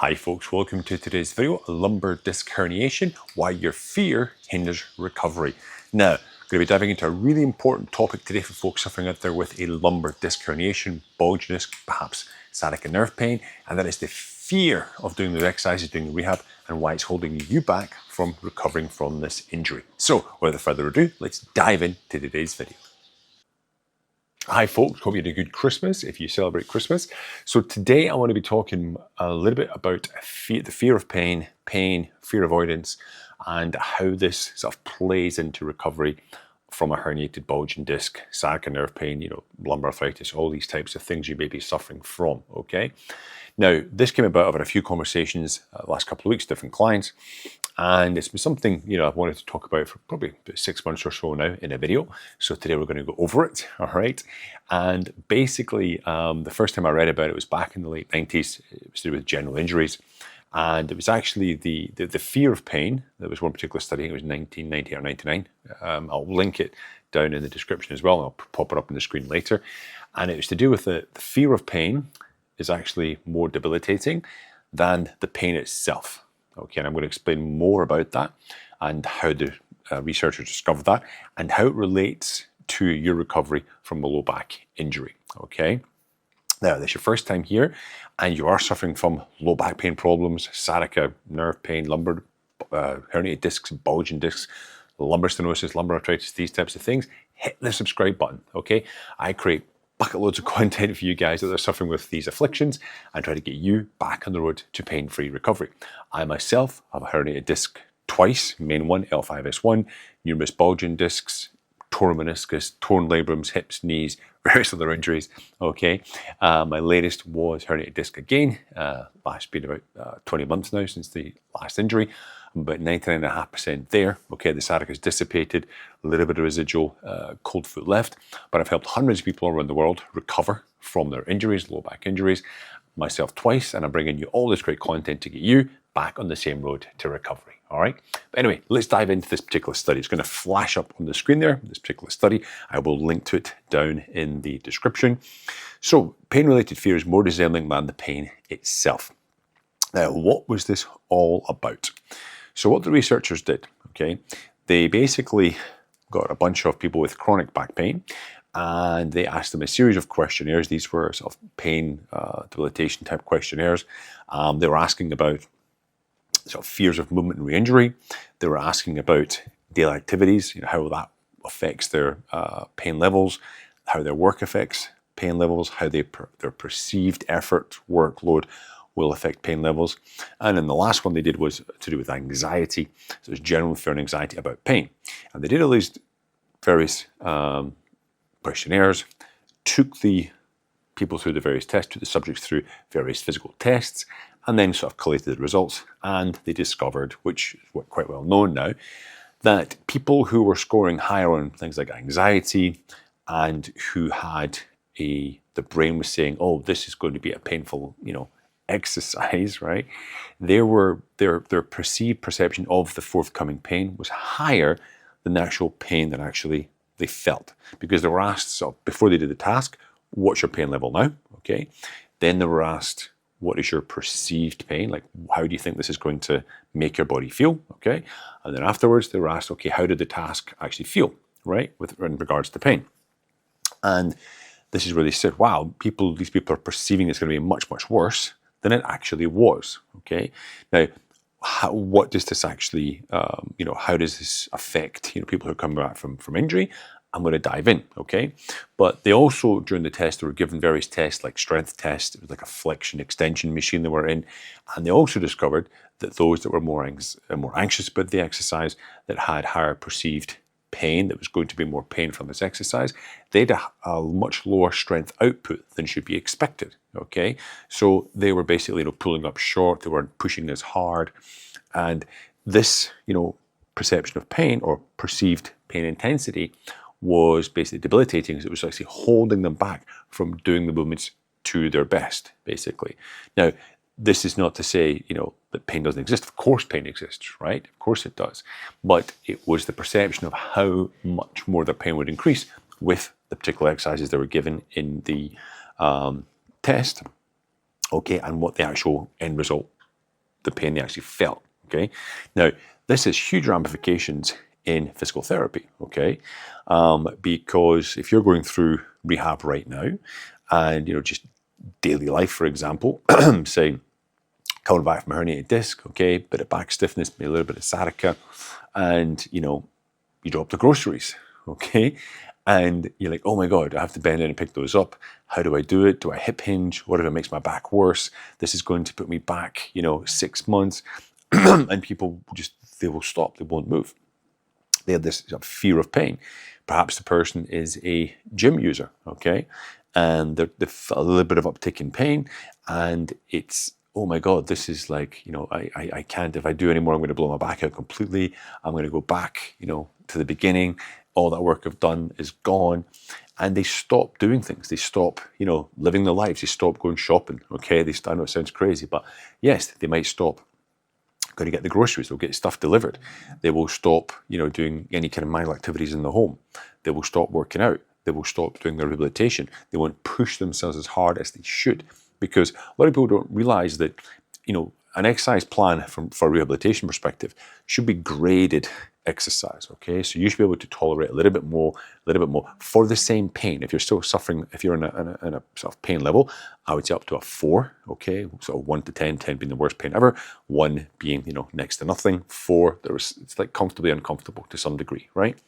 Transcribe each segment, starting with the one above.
Hi folks, welcome to today's video, lumbar disc herniation, why your fear hinders recovery. Now, I'm going to be diving into a really important topic today for folks suffering out there with a lumbar disc herniation, bulging disc, perhaps sciatica nerve pain, and that is the fear of doing the exercises, doing the rehab, and why it's holding you back from recovering from this injury. So, without further ado, let's dive into today's video. Hi folks, hope you had a good Christmas if you celebrate Christmas. So today I want to be talking a little bit about the fear of pain, fear avoidance, and how this sort of plays into recovery from a herniated bulging disc, sciatica nerve pain, lumbar arthritis, all these types of things you may be suffering from, okay? Now, this came about over a few conversations the last couple of weeks, different clients, and it's been something, I've wanted to talk about for probably about 6 months or so now in a video. So today we're going to go over it, all right? And basically, the first time I read about it was back in the late 90s. It was to do with general injuries. And it was actually the fear of pain. There was one particular study, it was 1990 or 99. I'll link it down in the description as well. And I'll pop it up on the screen later. And it was to do with the fear of pain is actually more debilitating than the pain itself. Okay, and I'm going to explain more about that and how the researchers discovered that and how it relates to your recovery from a low back injury. Okay, now this is your first time here and you are suffering from low back pain problems, sciatica, nerve pain, lumbar, herniated discs, bulging discs, lumbar stenosis, lumbar arthritis, these types of things, hit the subscribe button. Okay, I create bucket loads of content for you guys that are suffering with these afflictions and try to get you back on the road to pain-free recovery. I myself have a herniated disc twice, main one, L5S1, numerous bulging discs, torn meniscus, torn labrums, hips, knees, various other injuries, okay? My latest was herniated disc again. Last been about 20 months now since the last injury. I'm about 99.5% there. Okay, the sciatica is dissipated, a little bit of residual cold foot left, but I've helped hundreds of people around the world recover from their injuries, low back injuries, myself twice, and I'm bringing you all this great content to get you back on the same road to recovery, all right? But anyway, let's dive into this particular study. It's going to flash up on the screen there, this particular study. I will link to it down in the description. So, pain-related fear is more resembling than the pain itself. Now, what was this all about? So what the researchers did, okay, they basically got a bunch of people with chronic back pain and they asked them a series of questionnaires. These were sort of pain debilitation type questionnaires. They were asking about sort of fears of movement and re-injury. They were asking about daily activities, how that affects their pain levels, how their work affects pain levels, how their perceived effort, workload will affect pain levels. And then the last one they did was to do with anxiety. So it was general fear and anxiety about pain. And they did all these various questionnaires, took the people through the various tests, took the subjects through various physical tests, and then sort of collated the results. And they discovered, which is quite well known now, that people who were scoring higher on things like anxiety and who had the brain was saying, oh, this is going to be a painful, exercise, right? Their perceived perception of the forthcoming pain was higher than the actual pain that actually they felt, because they were asked, so before they did the task, what's your pain level now? Okay. Then they were asked, what is your perceived pain? Like, how do you think this is going to make your body feel? Okay. And then afterwards they were asked, okay, how did the task actually feel, right? In regards to pain. And this is where they said, wow, these people are perceiving it's going to be much, much worse than it actually was, okay? Now, what does this actually, how does this affect, people who are coming back from injury? I'm going to dive in, okay? But they also, during the test, they were given various tests like strength tests. It was like a Flexion extension machine they were in. And they also discovered that those that were more anxious about the exercise, that had higher perceived pain, that was going to be more pain from this exercise, they had a much lower strength output than should be expected, okay? So they were basically, pulling up short, they weren't pushing as hard. And this, perception of pain or perceived pain intensity was basically debilitating, because it was actually holding them back from doing the movements to their best, basically. Now, this is not to say, that pain doesn't exist. Of course pain exists, right? Of course it does. But it was the perception of how much more their pain would increase with the particular exercises they were given in the test, okay, and what the actual end result the pain they actually felt, okay? Now, this has huge ramifications in physical therapy, okay? Because if you're going through rehab right now and, just daily life, for example, say, coming back from a herniated disc, okay, bit of back stiffness, maybe a little bit of sciatica, and, you drop the groceries, okay? And you're like, oh my God, I have to bend in and pick those up. How do I do it? Do I hip hinge? What if it makes my back worse? This is going to put me back, 6 months. And people they will stop, they won't move. They have this fear of pain. Perhaps the person is a gym user, okay? And they've a little bit of uptick in pain, and it's, oh my God, this is like, I can't, if I do anymore, I'm going to blow my back out completely. I'm going to go back, to the beginning. All that work I've done is gone. And they stop doing things. They stop, living their lives. They stop going shopping, okay? I know it sounds crazy, but yes, they might stop going to get the groceries. They'll get stuff delivered. They will stop, doing any kind of manual activities in the home. They will stop working out. They will stop doing their rehabilitation. They won't push themselves as hard as they should, because a lot of people don't realize that, an exercise plan for a rehabilitation perspective should be graded exercise, okay? So you should be able to tolerate a little bit more for the same pain. If you're still suffering, if you're in a sort of pain level, I would say up to a 4, okay? So 1 to 10, 10 being the worst pain ever, 1 being, next to nothing, 4, it's like comfortably uncomfortable to some degree, right?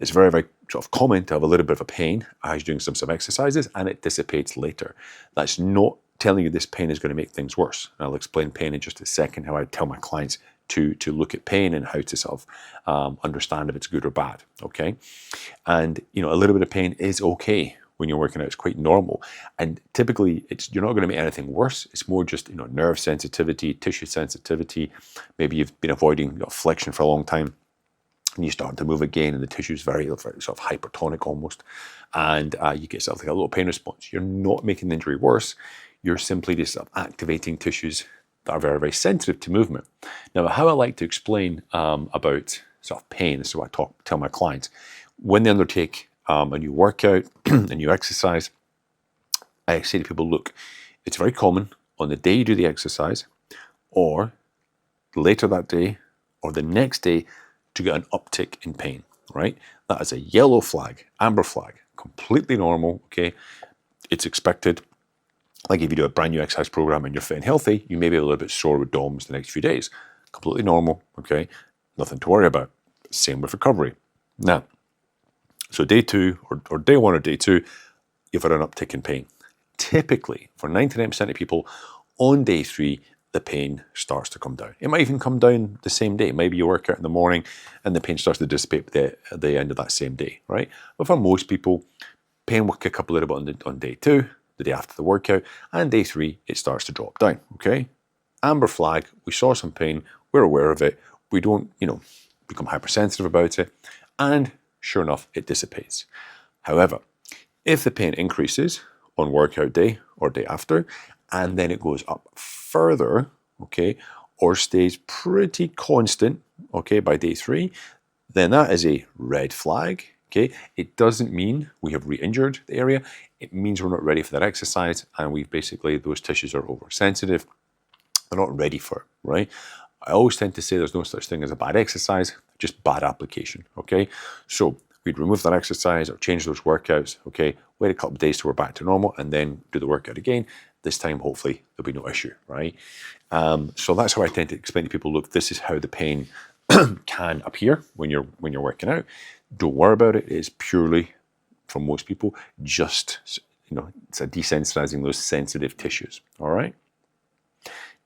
It's very, very sort of common to have a little bit of a pain as you're doing some exercises, and it dissipates later. That's not telling you this pain is going to make things worse. And I'll explain pain in just a second, how I tell my clients to look at pain and how to sort of understand if it's good or bad, okay? And, a little bit of pain is okay when you're working out. It's quite normal. And typically, you're not going to make anything worse. It's more just, nerve sensitivity, tissue sensitivity. Maybe you've been avoiding flexion for a long time, and you start to move again, and the tissue is very, very sort of hypertonic almost, and you get sort of like a little pain response. You're not making the injury worse. You're simply just sort of activating tissues that are very, very sensitive to movement. Now, how I like to explain about sort of pain, this is what I tell my clients. When they undertake a new workout, a new exercise, I say to people, look, it's very common on the day you do the exercise, or later that day, or the next day, to get an uptick in pain, right? That is a yellow flag, amber flag, completely normal, okay? It's expected. Like if you do a brand new exercise program and you're fit and healthy, you may be a little bit sore with DOMs the next few days. Completely normal, okay? Nothing to worry about. Same with recovery. Now, so day 2 or day 1 or day 2, you've had an uptick in pain. Typically, for 99% of people, on day 3, the pain starts to come down. It might even come down the same day. Maybe you work out in the morning and the pain starts to dissipate at the end of that same day, right? But for most people, pain will kick up a little bit on day 2, the day after the workout, and day 3, it starts to drop down, okay? Amber flag, we saw some pain, we're aware of it, we don't, become hypersensitive about it, and sure enough, it dissipates. However, if the pain increases on workout day or day after, and then it goes up further, okay, or stays pretty constant, okay, by day 3, then that is a red flag, okay? It doesn't mean we have re-injured the area. It means we're not ready for that exercise, and we've basically, those tissues are oversensitive. They're not ready for it, right? I always tend to say there's no such thing as a bad exercise, just bad application, okay? So we'd remove that exercise or change those workouts, okay? Wait a couple of days till we're back to normal, and then do the workout again. This time, hopefully, there'll be no issue, right? So that's how I tend to explain to people, look, this is how the pain can appear when you're working out. Don't worry about it. It's purely, for most people, just, it's a desensitizing those sensitive tissues, all right?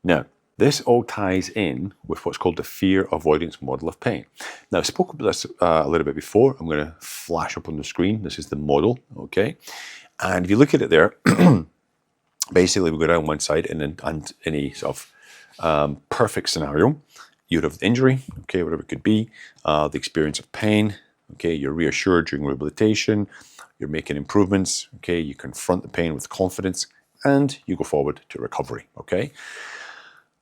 Now, this all ties in with what's called the fear avoidance model of pain. Now, I spoke about this a little bit before. I'm going to flash up on the screen. This is the model, okay? And if you look at it there, basically, we go down one side, and in any sort of perfect scenario, you'd have the injury, okay, whatever it could be, the experience of pain, okay, you're reassured during rehabilitation, you're making improvements, okay, you confront the pain with confidence, and you go forward to recovery, okay?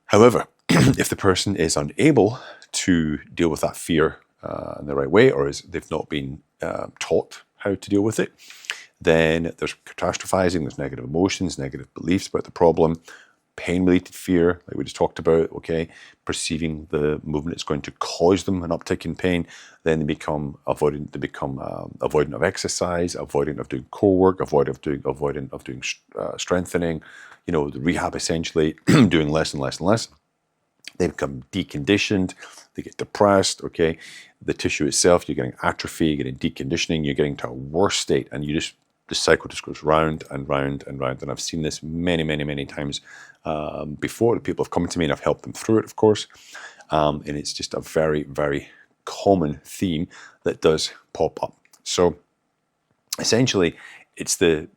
However, if the person is unable to deal with that fear in the right way, or they've not been taught how to deal with it, then there's catastrophizing, there's negative emotions, negative beliefs about the problem. pain-related fear, like we just talked about, okay, perceiving the movement is going to cause them an uptick in pain, then they become avoidant. They become avoidant of exercise, avoidant of doing core work, avoidant of doing strengthening. You know, the rehab essentially, doing less and less and less. They become deconditioned. They get depressed. Okay, the tissue itself, you're getting atrophy, you're getting deconditioning, you're getting to a worse state, and the cycle just goes round and round and round. And I've seen this many, many, many times before. The people have come to me and I've helped them through it, of course. And it's just a very, very common theme that does pop up. So essentially, it's the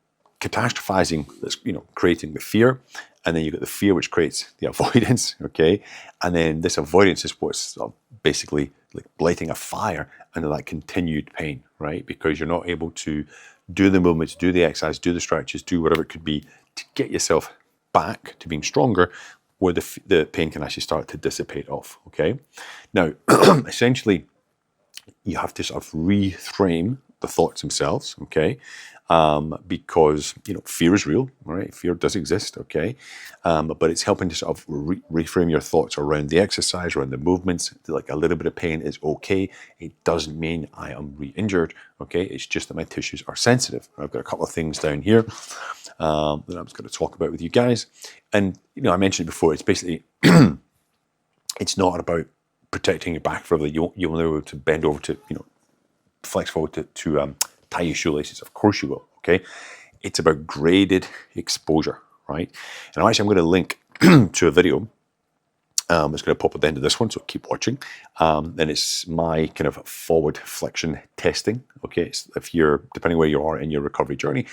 catastrophizing that's, you know, creating the fear. And then you've got the fear, which creates the avoidance, okay? And then this avoidance is what's basically like lighting a fire under that continued pain, right? Because you're not able to do the movements, do the exercise, do the stretches, do whatever it could be to get yourself back to being stronger, where the pain can actually start to dissipate off, okay? Now, essentially, you have to sort of reframe the thoughts themselves, okay? Because, you know, fear is real, right? Fear does exist, okay? But it's helping to sort of reframe your thoughts around the exercise, around the movements. Like a little bit of pain is okay. It doesn't mean I am re-injured, okay? It's just that my tissues are sensitive. I've got a couple of things down here that I was going to talk about with you guys. And, you know, I mentioned it before, it's basically, it's not about protecting your back forever. You'll be able to bend over to, you know, flex forward to tie your shoelaces. Of course you will, okay? It's about graded exposure, right? And I'm going to link to a video. It's going to pop at the end of this one, so keep watching. And it's my kind of forward flexion testing, okay? If you're, depending where you are in your recovery journey,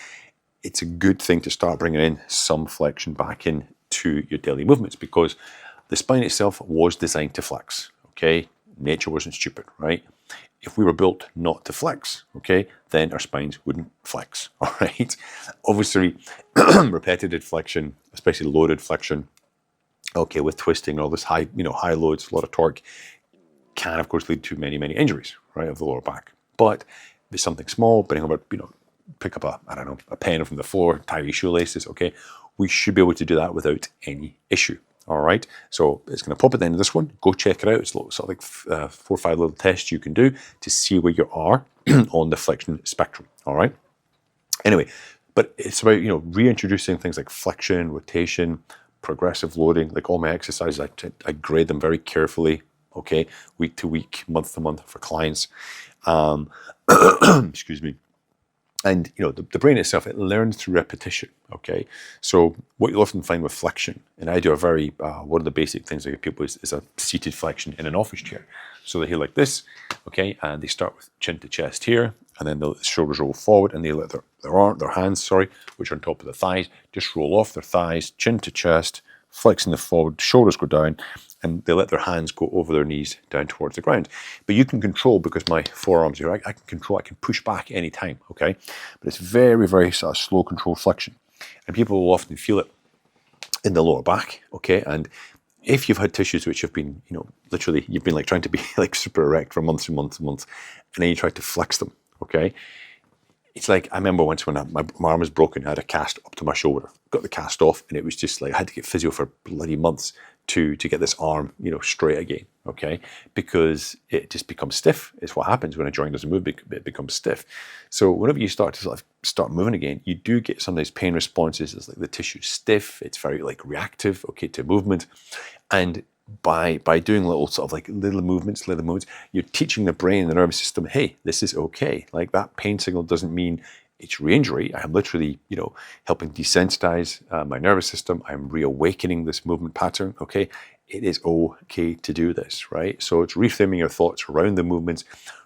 it's a good thing to start bringing in some flexion back into your daily movements, because the spine itself was designed to flex, okay? Nature wasn't stupid, right? If we were built not to flex, okay, then our spines wouldn't flex, all right? Obviously, repetitive flexion, especially loaded flexion, okay, with twisting and all this high loads, a lot of torque, can of course lead to many, many injuries, right, of the lower back. But if it's something small, bring over, pick up a pen from the floor, tie your shoelaces, okay, we should be able to do that without any issue. All right, so it's going to pop at the end of this one. Go check it out. It's sort of like 4 or 5 little tests you can do to see where you are on the flexion spectrum. All right. Anyway, but it's about, you know, reintroducing things like flexion, rotation, progressive loading. Like all my exercises, I grade them very carefully. Okay, week to week, month to month for clients. Excuse me. And, you know, the brain itself, it learns through repetition, okay? So what you'll often find with flexion, and I do a very, one of the basic things I give people is a seated flexion in an office chair. So they're here like this, okay? And they start with chin to chest here, and then the shoulders roll forward, and they let their hands, which are on top of the thighs, just roll off their thighs, chin to chest, flexing the forward, shoulders go down, and they let their hands go over their knees down towards the ground. But you can control, because my forearms here, I can control, I can push back any time, okay? But it's very, very sort of slow controlled flexion. And people will often feel it in the lower back, okay? And if you've had tissues which have been, you know, literally, you've been like trying to be like super erect for months and months and months, and then you try to flex them, okay? It's like, I remember once when my arm was broken, I had a cast up to my shoulder, got the cast off, and it was just like, I had to get physio for bloody months to get this arm, you know, straight again, okay? Because it just becomes stiff. It's what happens when a joint doesn't move, it becomes stiff. So whenever you start to start moving again, you do get some of these pain responses. It's like the tissue's stiff, it's very like reactive, okay, to movement. And by doing little movements, you're teaching the brain and the nervous system, hey, this is okay. Like that pain signal doesn't mean it's re-injury. I'm literally, you know, helping desensitize my nervous system. I'm reawakening this movement pattern, okay? It is okay to do this, right? So it's reframing your thoughts around the movements,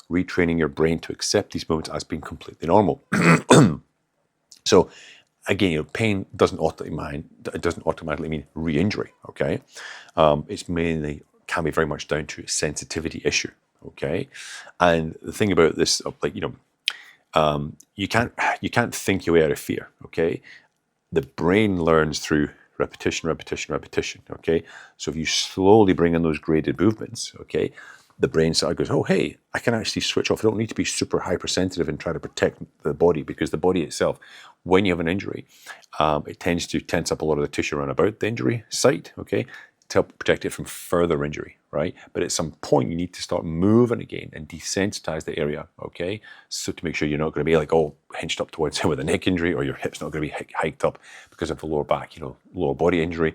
retraining your brain to accept these movements as being completely normal. So again, you know, pain doesn't automatically mean re-injury, okay? It's mainly can be very much down to a sensitivity issue, okay? And the thing about this, like, you know, you can't think your way out of fear, okay? The brain learns through repetition, okay? So if you slowly bring in those graded movements, okay, the brain side goes, oh, hey, I can actually switch off. I don't need to be super hypersensitive and try to protect the body, because the body itself, when you have an injury, it tends to tense up a lot of the tissue around about the injury site, okay, to help protect it from further injury, right? But at some point, you need to start moving again and desensitize the area, okay? So to make sure you're not going to be like all hinged up towards with a neck injury, or your hip's not going to be hiked up because of the lower back, lower body injury.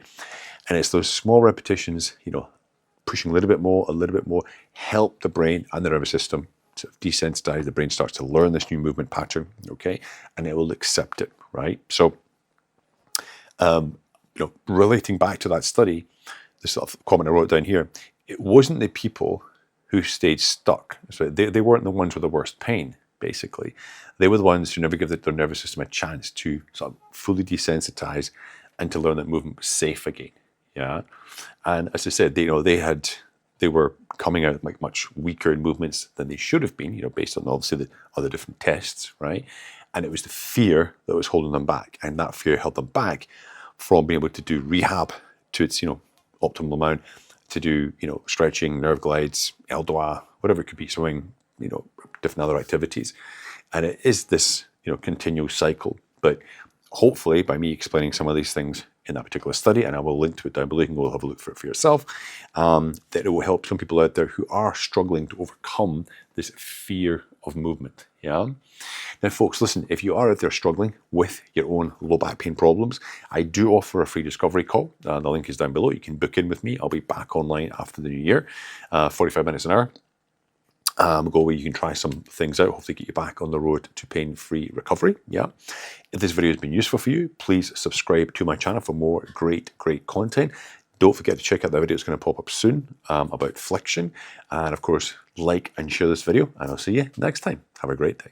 And it's those small repetitions, pushing a little bit more, help the brain and the nervous system to desensitize. The brain starts to learn this new movement pattern, okay? And it will accept it, right? So, relating back to that study, the sort of comment I wrote down here, it wasn't the people who stayed stuck. So they weren't the ones with the worst pain, basically. They were the ones who never give their nervous system a chance to sort of fully desensitize and to learn that movement was safe again. Yeah, and as I said, they were coming out like much weaker in movements than they should have been, based on obviously the other different tests, right? And it was the fear that was holding them back, and that fear held them back from being able to do rehab to its optimal amount, to do stretching, nerve glides, eldoa, whatever it could be, swimming, different other activities, and it is this continual cycle. But hopefully, by me explaining some of these things in that particular study, and I will link to it down below, you can go have a look for it for yourself, that it will help some people out there who are struggling to overcome this fear of movement. Yeah. Now, folks, listen, if you are out there struggling with your own low back pain problems, I do offer a free discovery call. The link is down below. You can book in with me. I'll be back online after the new year, 45 minutes an hour. Go where you can try some things out, hopefully get you back on the road to pain-free recovery. Yeah. If this video has been useful for you, please subscribe to my channel for more great content. Don't forget to check out the video that's going to pop up soon about Flexion. And of course, like and share this video, and I'll see you next time. Have a great day.